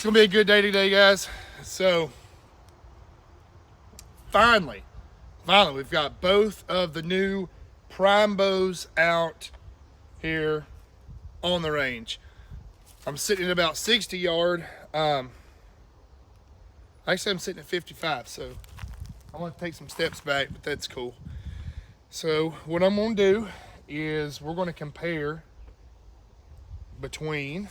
It's gonna be a good day today, guys. So finally, we've got both of the new prime bows out here on the range. I'm sitting at about 60 yard. Actually, I'm sitting at 55, so I want to take some steps back, but that's cool. So what I'm gonna do is we're gonna compare between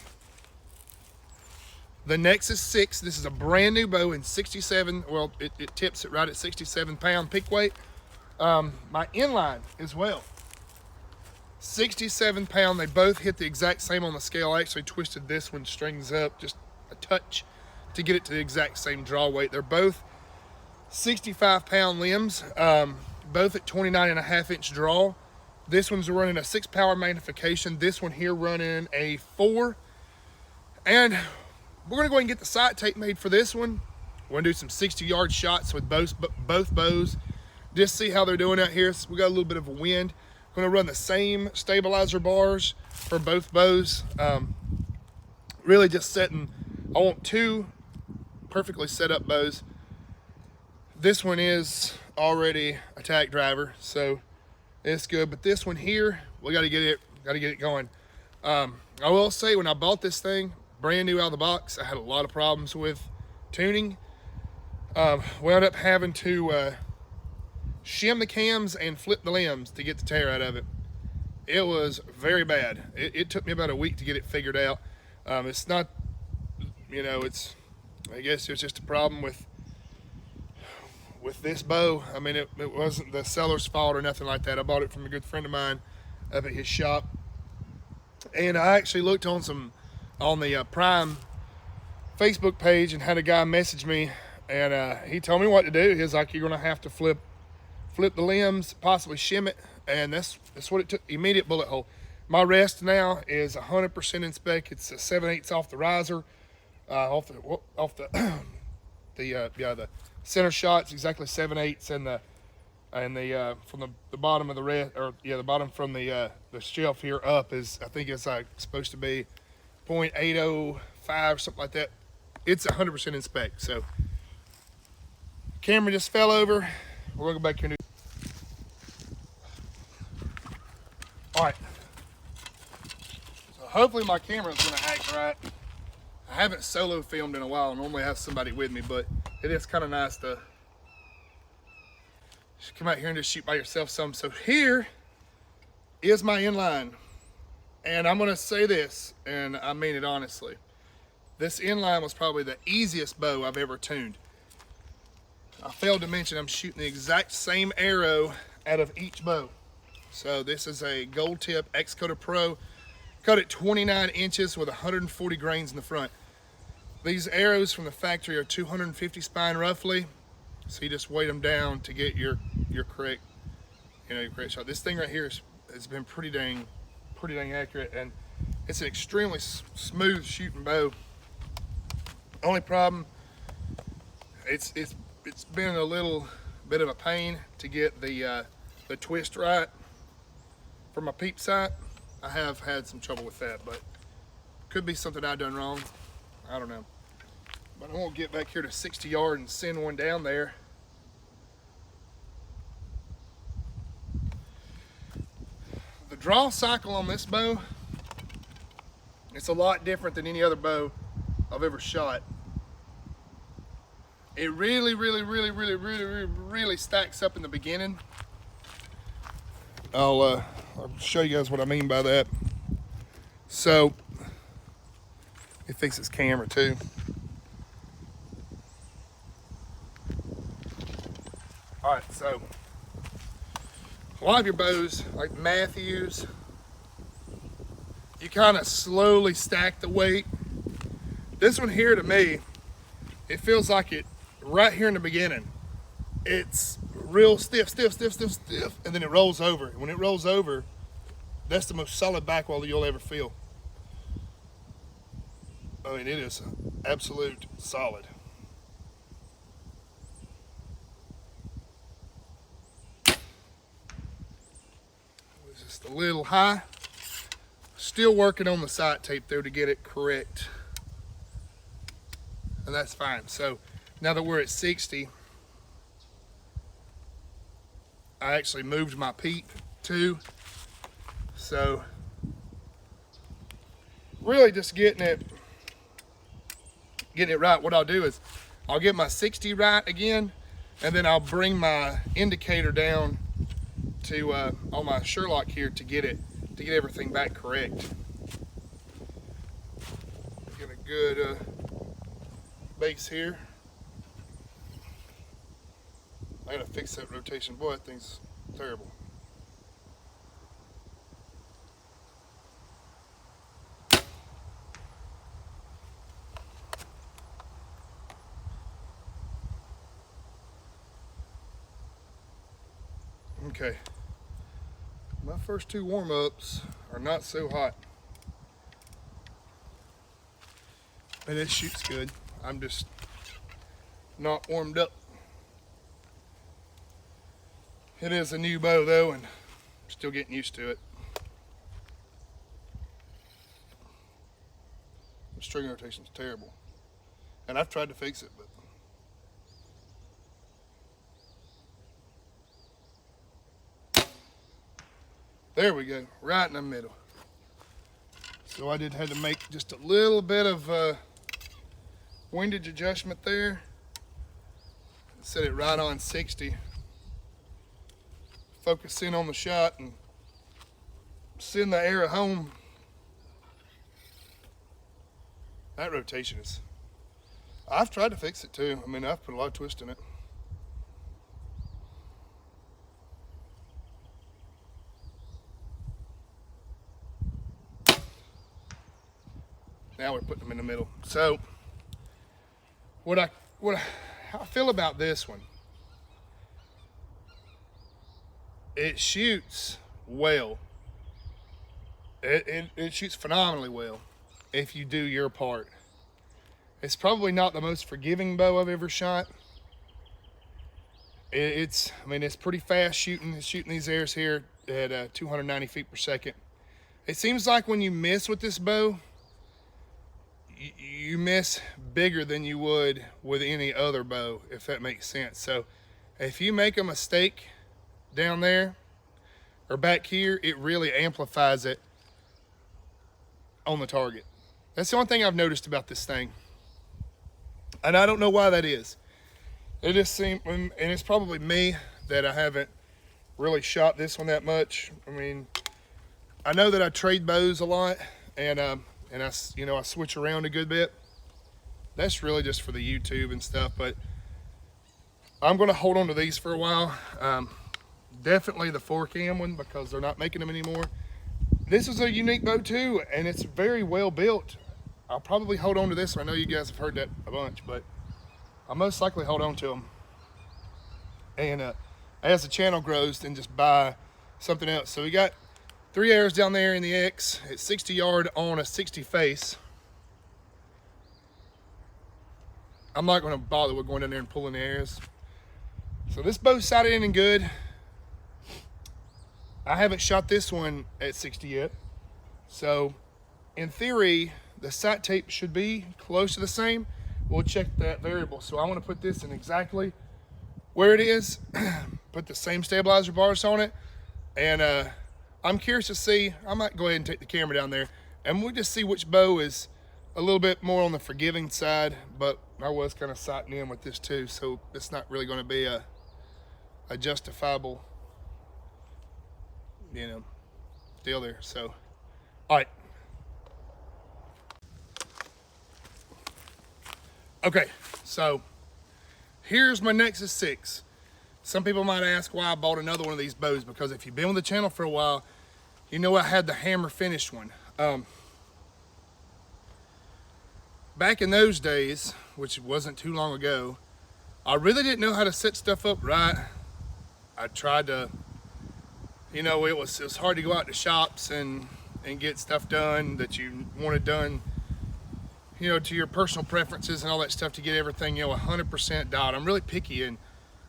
the Nexus 6. This is a brand new bow in 67. Well, it tips it right at 67 pound peak weight. My Inline as well, 67 pound. They both hit the exact same on the scale. I actually twisted this one strings up just a touch to get it to the exact same draw weight. They're both 65 pound limbs, both at 29.5-inch draw. This one's running a 6 power magnification. This one here running a 4. And we're gonna go ahead and get the sight tape made for this one. We're gonna do some 60 yard shots with both bows. Just see how they're doing out here. So we got a little bit of a wind. Gonna run the same stabilizer bars for both bows. Really just setting, I want 2 perfectly set up bows. This one is already a tack driver, so it's good. But this one here, we gotta get it going. I will say, when I bought this thing, brand new out of the box, I had a lot of problems with tuning. Wound up having to shim the cams and flip the limbs to get the tear out of it. It was very bad. It took me about a week to get it figured out. It's not, I guess it's just a problem with this bow. I mean, it wasn't the seller's fault or nothing like that. I bought it from a good friend of mine up at his shop. And I actually looked on the Prime Facebook page and had a guy message me, and he told me what to do. He's like, you're gonna have to flip the limbs, possibly shim it, and that's what it took. Immediate bullet hole. My rest now is 100% in spec. It's a 7/8 off the riser, off the the center shot's exactly 7/8, and the from the bottom of the rest, or the bottom from the shelf here up is, I think it's like supposed to be 0.805 or something like that. It's 100% in spec. So camera just fell over. We're gonna go back here and do. All right. So hopefully my camera is gonna act right. I haven't solo filmed in a while. I normally have somebody with me, but it is kind of nice to just come out here and just shoot by yourself some. So here is my Inline. And I'm gonna say this, and I mean it honestly. This Inline was probably the easiest bow I've ever tuned. I failed to mention I'm shooting the exact same arrow out of each bow. So this is a gold tip X-Coder Pro, cut at 29 inches with 140 grains in the front. These arrows from the factory are 250 spine roughly, so you just weight them down to get your correct, your correct shot. This thing right here has been pretty dang accurate, and it's an extremely smooth shooting bow. Only problem, it's been a little bit of a pain to get the twist right for my peep sight. I have had some trouble with that, but could be something I've done wrong. I don't know. But I won't get back here to 60 yard and send one down there. The draw cycle on this bow, it's a lot different than any other bow I've ever shot. It really stacks up in the beginning. I'll show you guys what I mean by that. So, let me fix this camera too. All right, so a lot of your bows, like Matthews, you kind of slowly stack the weight. This one here, to me, it feels like it right here in the beginning. It's real stiff, and then it rolls over. When it rolls over, that's the most solid back wall you'll ever feel. I mean, it is absolute solid. It was just a little high. Still working on the sight tape though to get it correct. and that's fine. So now that we're at 60, I actually moved my peep too. So really just getting it right. What I'll do is I'll get my 60 right again, and then I'll bring my indicator down to on my Sherlock here to get everything back correct. Get a good base here. I gotta fix that rotation. Boy, that thing's terrible. Okay, my first two warm-ups are not so hot. And it shoots good. I'm just not warmed up. It is a new bow though, and I'm still getting used to it. The string rotation is terrible. And I've tried to fix it, but there we go, right in the middle. So I had to make just a little bit of windage adjustment there. Set it right on 60. Focus in on the shot and send the arrow home. That rotation is, I've tried to fix it too. I mean, I've put a lot of twist in it. Now we're putting them in the middle. So how I feel about this one, it shoots well. It shoots phenomenally well if you do your part. It's probably not the most forgiving bow I've ever shot. I mean, it's pretty fast shooting. It's shooting these airs here at 290 feet per second. It seems like when you miss with this bow, you miss bigger than you would with any other bow, if that makes sense. So if you make a mistake down there or back here, it really amplifies it on the target. That's the only thing I've noticed about this thing. And I don't know why that is. It just seems, and it's probably me that I haven't really shot this one that much. I mean, I know that I trade bows a lot, and I switch around a good bit. That's really just for the YouTube and stuff, but I'm gonna hold on to these for a while. Definitely the 4-cam one, because they're not making them anymore. This is a unique bow too, and it's very well built. I'll probably hold on to this one. I know you guys have heard that a bunch, but I'll most likely hold on to them. And as the channel grows, then just buy something else. So we got 3 arrows down there in the X at 60 yard on a 60 face. I'm not going to bother with going down there and pulling the arrows. So this bow's sighted in and good. I haven't shot this one at 60 yet. So in theory, the sight tape should be close to the same. We'll check that variable. So I want to put this in exactly where it is, put the same stabilizer bars on it, and I'm curious to see. I might go ahead and take the camera down there, and we'll just see which bow is a little bit more on the forgiving side, but I was kind of sighting in with this too, so it's not really going to be a justifiable, deal there. So, all right. Okay, so here's my Nexus 6. Some people might ask why I bought another one of these bows, because if you've been with the channel for a while, you know I had the hammer finished one. Back in those days, which wasn't too long ago, I really didn't know how to set stuff up right. I tried to, it was hard to go out to shops and get stuff done that you wanted done, to your personal preferences and all that stuff, to get everything, 100% dialed. I'm really picky, and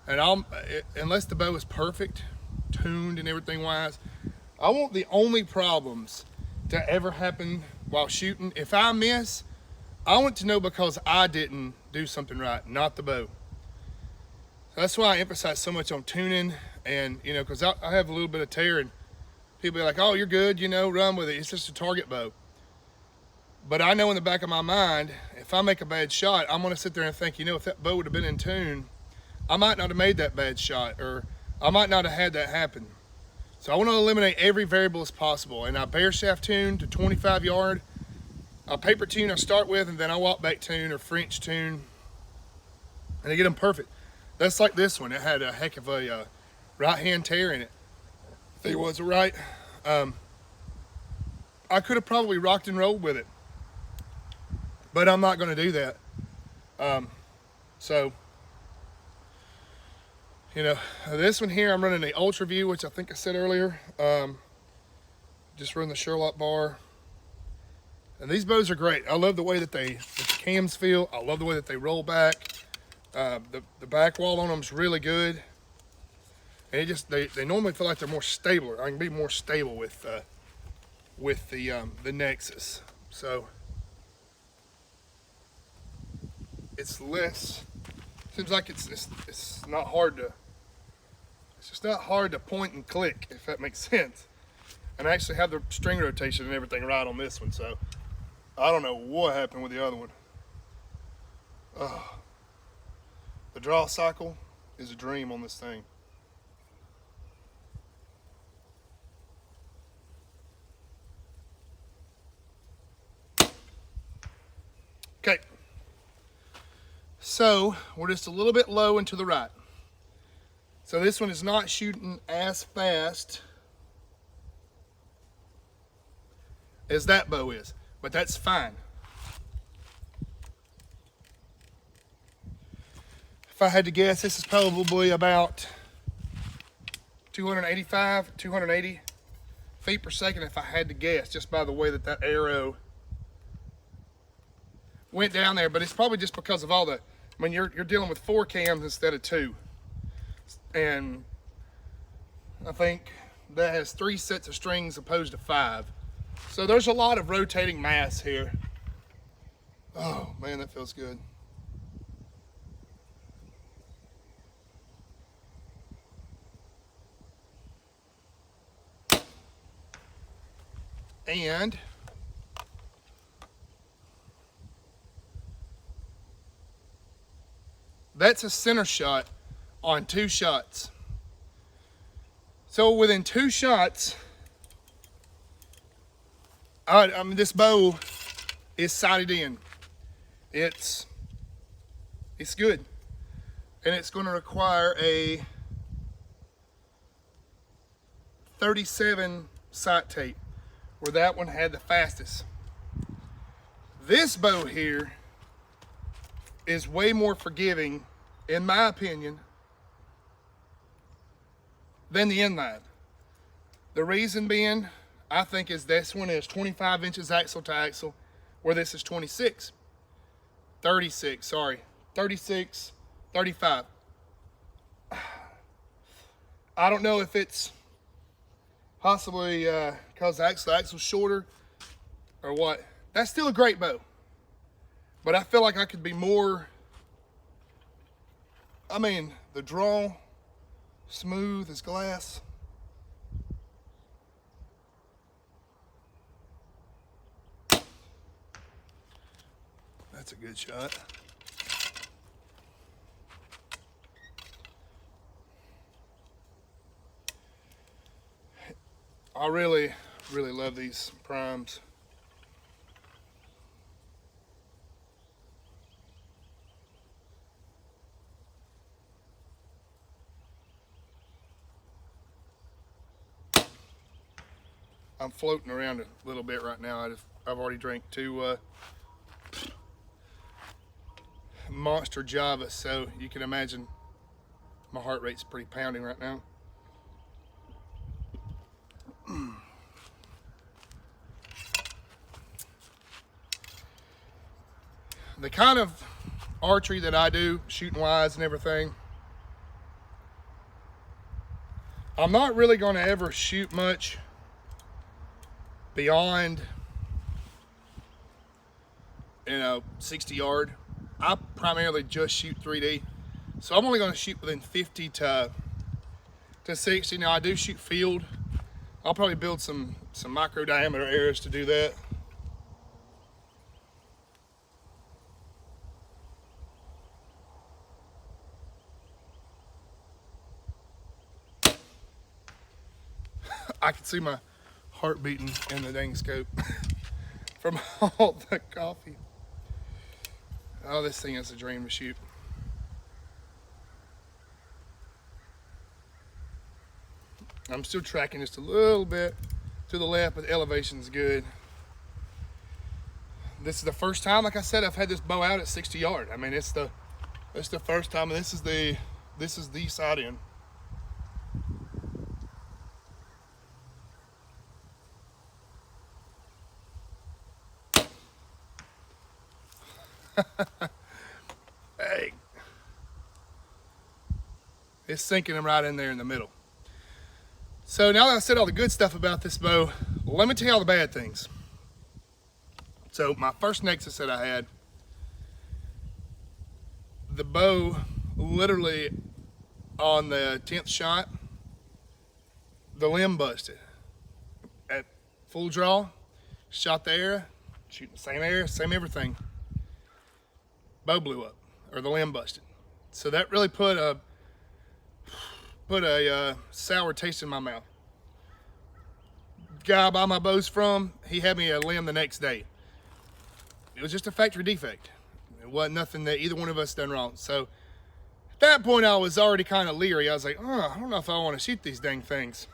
unless the bow is perfect, tuned and everything wise, I want the only problems to ever happen while shooting. If I miss, I want to know because I didn't do something right, not the bow. So that's why I emphasize so much on tuning, and you know, because I have a little bit of tear, and people be like, "Oh, you're good, you know, run with it. It's just a target bow." But I know in the back of my mind, if I make a bad shot, I'm gonna sit there and think, you know, if that bow would have been in tune, I might not have made that bad shot, or I might not have had that happen. So I want to eliminate every variable as possible. And I bare shaft tune to 25 yard. I paper tune I start with, and then I walk back tune or French tune, and I get them perfect. That's like this one. It had a heck of a right hand tear in it. I think it was right. I could have probably rocked and rolled with it, but I'm not going to do that. So, you know, this one here, I'm running the Ultra View, which I think I said earlier. Just run the Sherlock bar. And these bows are great. I love the way that the cams feel. I love the way that they roll back. The back wall on them is really good. And they normally feel like they're more stable. I can be more stable with the Nexus. So it's less. Seems like it's not hard to. It's just not hard to point and click, if that makes sense. And I actually have the string rotation and everything right on this one, so I don't know what happened with the other one. The draw cycle is a dream on this thing. Okay, so we're just a little bit low and to the right. So this one is not shooting as fast as that bow is, but that's fine. If I had to guess, this is probably about 285, 280 feet per second if I had to guess, just by the way that that arrow went down there. But it's probably just because of all the, I mean, you're dealing with 4 cams instead of 2. And I think that has 3 sets of strings opposed to 5. So there's a lot of rotating mass here. Oh man, that feels good. And that's a center shot on 2 shots. So within 2 shots, I mean, this bow is sighted in. It's good. And it's going to require a 37 sight tape, where that one had the fastest. This bow here is way more forgiving, in my opinion, than the Inline. The reason being, I think, is this one is 25 inches axle to axle, where this is 36, 36, 35. I don't know if it's possibly because the axle to axle is shorter or what. That's still a great bow, but I feel like I could be more, I mean, the draw, smooth as glass. That's a good shot. I really, really love these primes. I'm floating around a little bit right now. I've already drank 2 Monster Java, so you can imagine my heart rate's pretty pounding right now. The kind of archery that I do, shooting wise and everything, I'm not really going to ever shoot much beyond in a 60 yard. I primarily just shoot 3D. So I'm only going to shoot within 50 to 60. Now I do shoot field. I'll probably build some micro diameter arrows to do that. I can see my heart beating in the dang scope from all the coffee. Oh, this thing is a dream to shoot. I'm still tracking just a little bit to the left, but the elevation's good. This is the first time, like I said, I've had this bow out at 60 yard. I mean, it's the first time, and this is the side end. Hey, it's sinking them right in there in the middle. So now that I said all the good stuff about this bow, let me tell you all the bad things. So my first Nexus that I had, the bow literally on the 10th shot, the limb busted. At full draw, shot the arrow, shooting the same arrow, same everything. Bow blew up, or the limb busted. So that really put a sour taste in my mouth. Guy I buy my bows from, he had me a limb the next day. It was just a factory defect. It wasn't nothing that either one of us done wrong. So at that point I was already kind of leery. I was like, oh, I don't know if I want to shoot these dang things.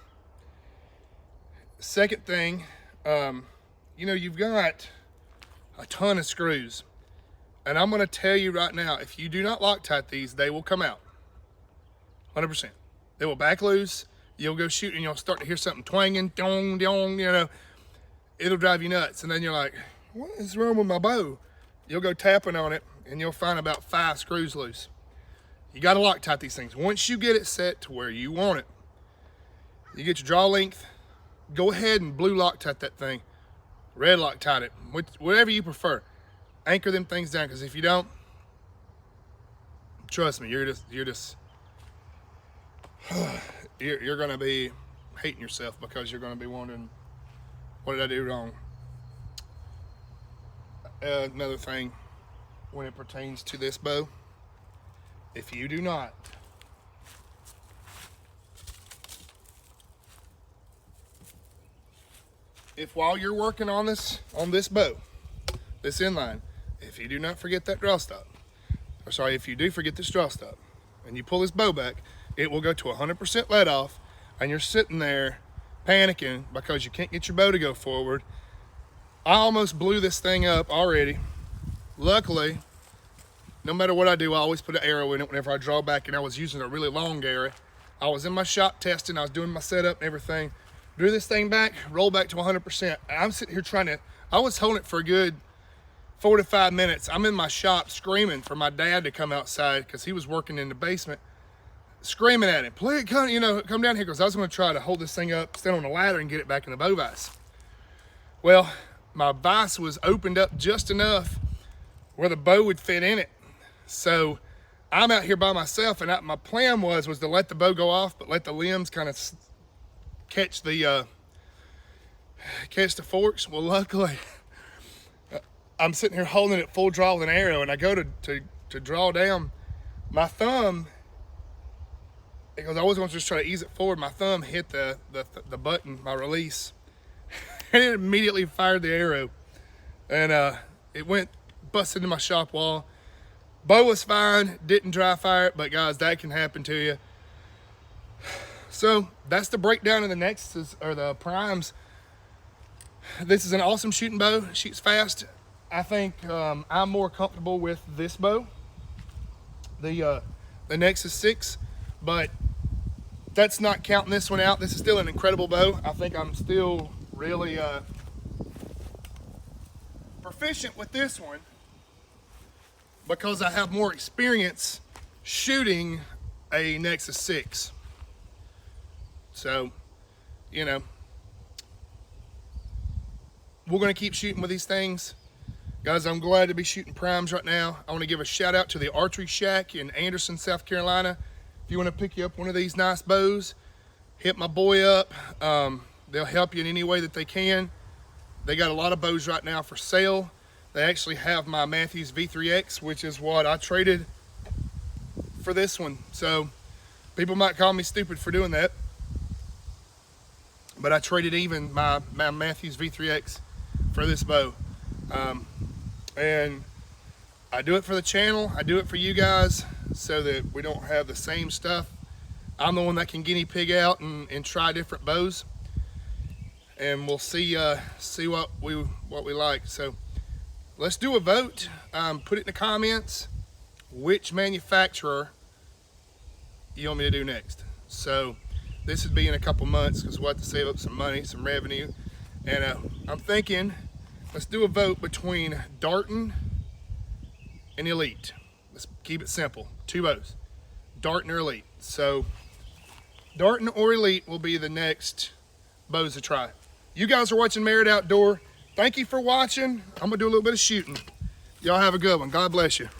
Second thing, you know, you've got a ton of screws. And I'm going to tell you right now, if you do not Loctite these, they will come out. 100%. They will back loose. You'll go shoot and you'll start to hear something twanging, dong, dong, you know. It'll drive you nuts. And then you're like, what is wrong with my bow? You'll go tapping on it and you'll find about 5 screws loose. You got to Loctite these things. Once you get it set to where you want it, you get your draw length, go ahead and blue Loctite that thing. Red Loctite it, whatever you prefer. Anchor them things down, because if you don't, trust me, you're gonna be hating yourself, because you're gonna be wondering, what did I do wrong? Another thing, when it pertains to this bow, if you do not while you're working on this bow, this inline, if you do not forget that draw stop, or sorry, if you do forget this draw stop, and you pull this bow back, it will go to 100% let off, and you're sitting there panicking because you can't get your bow to go forward. I almost blew this thing up already. Luckily, no matter what I do, I always put an arrow in it whenever I draw back, and I was using a really long arrow. I was in my shop testing, I was doing my setup and everything. Drew this thing back, roll back to 100%. I'm sitting here I was holding it for a good 4 to 5 minutes. I'm in my shop screaming for my dad to come outside, because he was working in the basement, screaming at him, please come, come down here, because I was going to try to hold this thing up, stand on a ladder, and get it back in the bow vise. Well, my vise was opened up just enough where the bow would fit in it. So I'm out here by myself, and my plan was to let the bow go off, but let the limbs kind of catch the forks. Well, luckily, I'm sitting here holding it full draw with an arrow, and I go to draw down. My thumb, because I always want to just try to ease it forward, my thumb hit the button, my release, and it immediately fired the arrow. And it went, busted into my shop wall. Bow was fine, didn't dry fire it, but guys, that can happen to you. So that's the breakdown of the Nexus, or the Primes. This is an awesome shooting bow. It shoots fast. I think I'm more comfortable with this bow, the Nexus 6, but that's not counting this one out. This is still an incredible bow. I think I'm still really proficient with this one, because I have more experience shooting a Nexus 6. So, we're going to keep shooting with these things. Guys, I'm glad to be shooting primes right now. I want to give a shout out to the Archery Shack in Anderson, South Carolina. If you want to pick you up one of these nice bows, hit my boy up. They'll help you in any way that they can. They got a lot of bows right now for sale. They actually have my Matthews V3X, which is what I traded for this one. So people might call me stupid for doing that, but I traded even my Matthews V3X for this bow. And I do it for the channel. I do it for you guys so that we don't have the same stuff. I'm the one that can guinea pig out and try different bows, and we'll see what we like. So let's do a vote. Put it in the comments which manufacturer you want me to do next. So this would be in a couple months because we'll have to save up some money, some revenue. And I'm thinking, let's do a vote between Darton and Elite. Let's keep it simple. 2 bows, Darton or Elite. So Darton or Elite will be the next bows to try. You guys are watching Merit Outdoor. Thank you for watching. I'm gonna do a little bit of shooting. Y'all have a good one. God bless you.